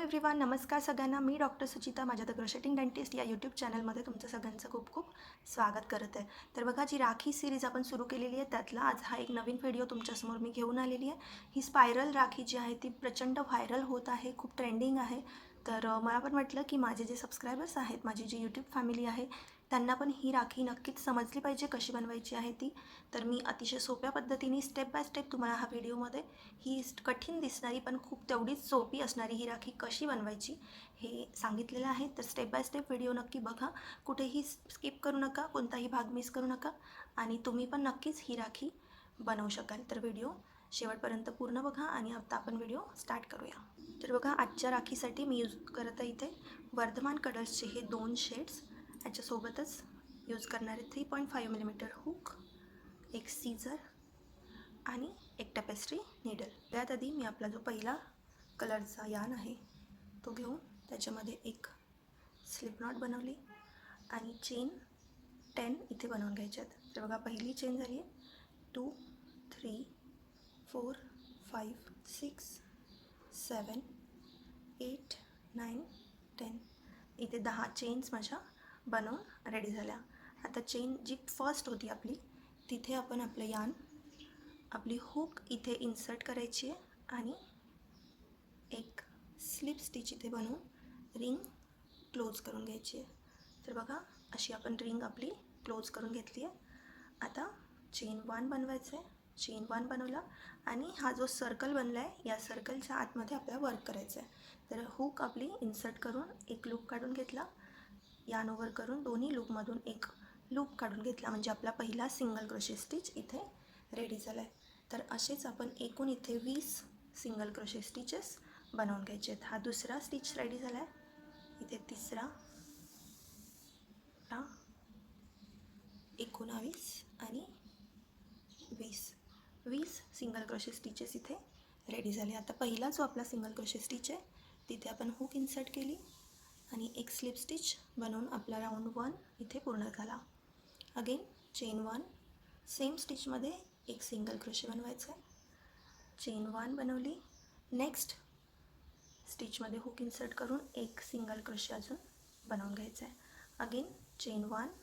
Everyone, नमस्कार सगळ्यांना. मी doctor Suchita, माझ्या द क्रोशेटिंग डेंटिस्ट या यूट्यूब चॅनलमध्ये तुमचं सगळ्यांचं खूप खूप स्वागत करत आहे. तर बघा, जी राखी सिरीज आपण सुरू केलेली आहे त्यातला आज हा एक नवीन व्हिडिओ तुमच्यासमोर मी घेऊन आलेली आहे. ही स्पायरल राखी जी आहे ती प्रचंड व्हायरल होत आहे, खूप ट्रेंडिंग आहे. तर मला पण वाटलं की माझे जे सबस्क्रायबर्स आहेत, माझी जी यूट्यूब फॅमिली आहे, त्यांना पण ही राखी नक्कीच समजली पाहिजे कशी बनवायची आहे ती. तर मी अतिशय सोप्या पद्धतीने स्टेप बाय स्टेप तुम्हाला हा व्हिडिओमध्ये ही कठीण दिसणारी पण खूप तेवढीच सोपी असणारी ही राखी कशी बनवायची हे सांगितलेलं आहे. तर स्टेप बाय स्टेप व्हिडिओ नक्की बघा, कुठेही स्किप करू नका, कोणताही भाग मिस करू नका आणि तुम्ही पण नक्कीच ही राखी बनवू शकाल. तर व्हिडिओ शेवटपर्यंत पूर्ण बघा आणि आता आपण व्हिडिओ स्टार्ट करूया. तर बघा, आजच्या राखीसाठी मी यूज करत आहे इथे वर्धमान कलर्सचे हे 2 शेड्स, याच्यासोबतच यूज करणारे 3.5 मिलीमीटर हुक, एक सीझर आणि एक टॅपेस्ट्री नीडल. त्यात आधी मी आपला जो पहिला कलरचा यान आहे तो घेऊन त्याच्यामध्ये एक स्लिप नॉट बनवली आणि चेन 10 इथे बनवून घ्यायच्यात. तर बघा, पहिली चेन झाली आहे 2 3 4 5 6 7 8 9 10. इथे 10 चेन्स माझ्या बनवून रेडी झाल्या. आता चेन जी फर्स्ट होती आपली तिथे आपण आपलं यान, आपली हुक इथे इन्सर्ट करायची आहे आणि एक स्लिप स्टिच इथे बनवून रिंग क्लोज करून घ्यायची आहे. तर बघा, अशी आपण रिंग आपली क्लोज करून घेतली आहे. आता चेन 1 बनवायचं आहे. चेन 1 बनवला आणि हा जो सर्कल बनला आहे या सर्कलच्या आतमध्ये आपल्याला वर्क करायचं आहे. तर हुक आपली इन्सर्ट करून एक लूप काढून घेतला, यान ओव्हर करून दोन्ही लूपमधून एक लूप काढून घेतला, म्हणजे आपला पहिला सिंगल क्रोशे स्टिच इथे रेडी झाला आहे. तर असेच आपण एकूण इथे 20 सिंगल क्रोशे स्टिचेस बनवून घ्यायचे आहेत. हा दुसरा स्टिच रेडी झाला आहे. इथे तिसरा, 19 आणि 20 सिंगल क्रोशे स्टिचेस इथे रेडी झाले. आता पहिला जो आपला सिंगल क्रोशे स्टिच आहे तिथे आपण हुक इन्सर्ट केली आणि एक स्लिप स्टिच बनवून आपला राऊंड 1 इथे पूर्ण झाला. अगेन चेन 1, सेम स्टिचमध्ये एक सिंगल क्रोशे बनवायचं आहे. चेन 1 बनवली, नेक्स्ट स्टिचमध्ये हुक इन्सर्ट करून एक सिंगल क्रोशे अजून बनवून घ्यायचं आहे. Again chain 1,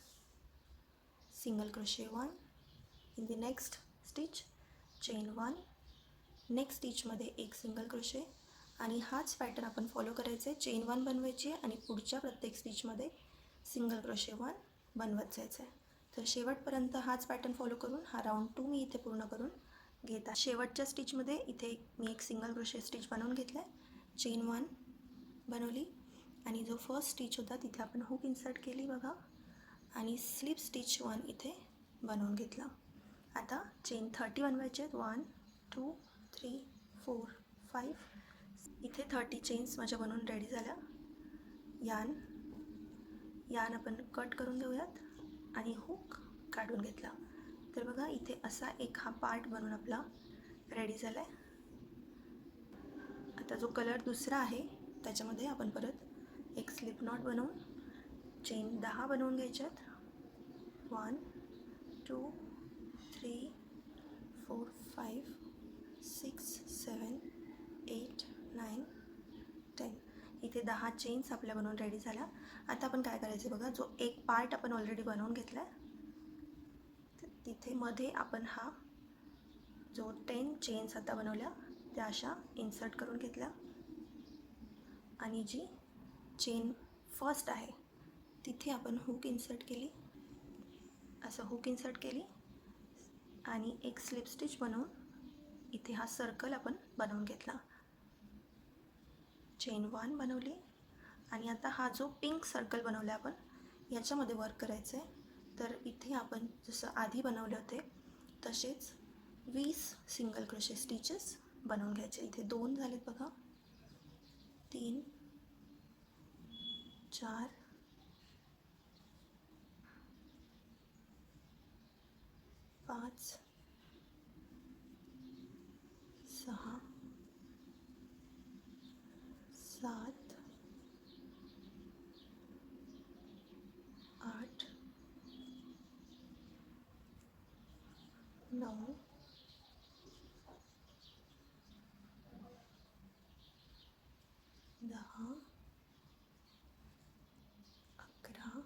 single crochet 1 in the next stitch, chain 1, next स्टिचमध्ये एक सिंगल क्रोशे आणि हाच पॅटर्न आपण फॉलो करायचा आहे. चेन 1 बनवायची आहे आणि पुढच्या प्रत्येक स्टिचमध्ये सिंगल क्रोशे 1 बनवत जायचं आहे. तर शेवटपर्यंत हाच पॅटर्न फॉलो करून हा राऊंड 2 मी इथे पूर्ण करून घेत आहे. शेवटच्या स्टिचमध्ये इथे मी एक सिंगल क्रोशे स्टिच बनवून घेतला आहे. चेन 1 बनवली आणि जो फर्स्ट स्टिच होता तिथे आपण हुक इन्सर्ट केली बघा आणि स्लिप स्टिच 1 इथे बनवून घेतला. आता चेन 30 बनवायचे आहेत. 1 2 3 4 5. इथे 30 चेन्स माझ्या बनवून रेडी झाल्या. यान आपण कट करून घेऊयात आणि हुक काढून घेतला. तर बघा, इथे असा एक हा पार्ट बनवून आपला रेडी झाला आहे. आता जो कलर दुसरा आहे त्याच्यामध्ये आपण परत एक स्लिप नॉट बनवून चेन 10 बनवून घ्यायच्यात. 1 2 3 4 5 6 7 8 9 10. इथे 10 चेन्स आपल्या बनवून रेडी झाल्या. आता आपण काय करायचं बघा, जो एक पार्ट आपण ऑलरेडी बनवून घेतला आहे तिथे मध्ये आपण हा जो 10 चेन्स आता बनवल्या त्या अशा इन्सर्ट करून घेतल्या आणि जी चेन फर्स्ट आहे तिथे आपण हुक इन्सर्ट केली, असं हुक इन्सर्ट केली आणि एक स्लिप स्टिच बनवून इथे हा सर्कल आपण बनवून घेतला. चेन 1 बनवली आणि आता हा जो पिंक सर्कल बनवला आपण याच्यामध्ये वर्क करायचं आहे. तर इथे आपण जसं आधी बनवले होते तसेच 20 सिंगल क्रोशे स्टिचेस बनवून घ्यायचे. इथे 2 झालेत बघा, 3 4 5 6 7 8 9 10 10 11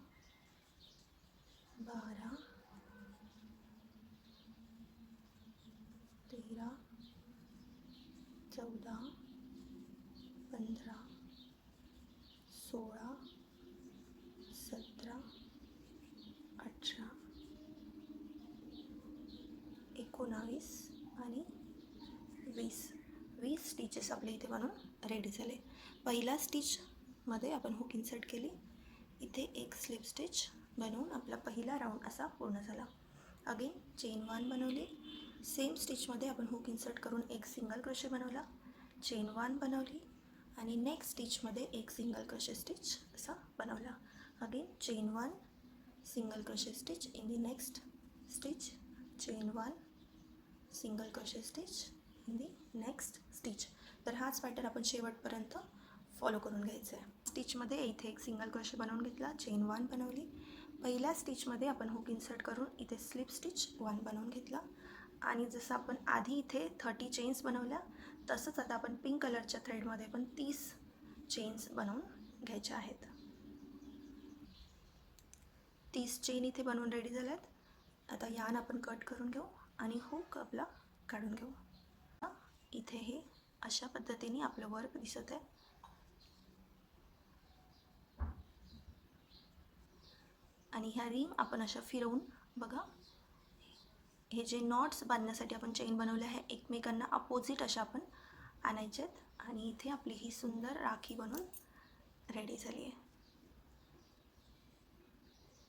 12 13 14 15 16 17 18 19 आणि 20 स्टिचेस आपले इथे बनवून रेडी झाले. पहिल्या स्टिचमध्ये आपण हुक इन्सर्ट केली, इथे एक स्लिप स्टिच बनवून आपला पहिला राऊंड असा पूर्ण झाला. अगेन चेन 1 बनवली, सेम स्टिचमध्ये आपण हुक इन्सर्ट करून एक सिंगल क्रोशे बनवला, चेन 1 बनवली आणि नेक्स्ट स्टिचमध्ये एक सिंगल क्रोशे स्टिच असा बनवला. Again chain 1 single crochet stitch in the next stitch, chain 1 single crochet stitch in the next stitch. तर हाच पॅटर्न आपण शेवटपर्यंत फॉलो करून घ्यायचा आहे. स्टिचमध्ये इथे एक सिंगल क्रोशे बनवून घेतला, चेन 1 बनवली. पहिल्या स्टिचमध्ये आपण हुक इन्सर्ट करून इथे स्लिप स्टिच 1 बनवून घेतला आणि जसं आपण आधी इथे 30 चेन्स बनवल्या तसंच आता आपण पिंक कलरच्या थ्रेडमध्ये पण 30 चेन्स बनवून घ्यायच्या आहेत. 30 चेन इथे बनवून रेडी झाल्यात. आता यान आपण कट करून घेऊ आणि हुक आपला काढून घेऊ. इथे हे अशा पद्धतीने आपलं वर्क दिसत आहे. आणि ह्या रिंग आपण अशा फिरवून बघा, हे जे नॉट्स बांधण्यासाठी आपण चेन बनवले आहे एकमेकांना अपोजिट अशा आपण आणायचे आहेत आणि इथे आपली ही सुंदर राखी बनवून रेडी झाली आहे.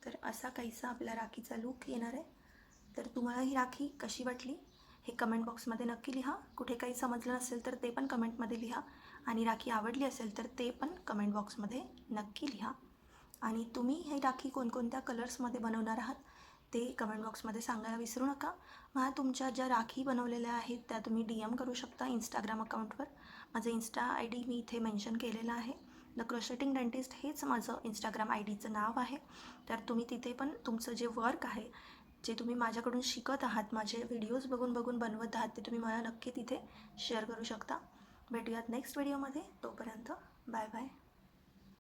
तर असा काहीसा आपला राखीचा लूक येणार आहे. तर तुम्हाला ही राखी कशी वाटली हे कमेंट बॉक्समध्ये नक्की लिहा. कुठे काही समजलं नसेल तर ते पण कमेंटमध्ये लिहा आणि राखी आवडली असेल तर ते पण कमेंट बॉक्समध्ये नक्की लिहा. आणि तुम्ही ही राखी कोणकोणत्या कलर्समध्ये बनवणार आहात ते कमेंट बॉक्समध्ये सांगायला विसरू नका. मला तुमच्या ज्या राखी बनवलेल्या आहेत त्या तुम्ही DM करू शकता इंस्टाग्राम अकाउंटवर. माझं इंस्टा ID मी इथे मेन्शन केलेलं आहे. द क्रोशेटिंग डेंटिस्ट हेच माझं इंस्टाग्राम IDचं नाव आहे. तर तुम्ही तिथे पण तुमचं जे वर्क आहे, जे तुम्ही माझ्याकडून शिकत आहात, माझे व्हिडिओज बघून बनवत आहात, ते तुम्ही मला नक्की तिथे शेअर करू शकता. भेटूयात नेक्स्ट व्हिडिओमध्ये. तोपर्यंत बाय बाय.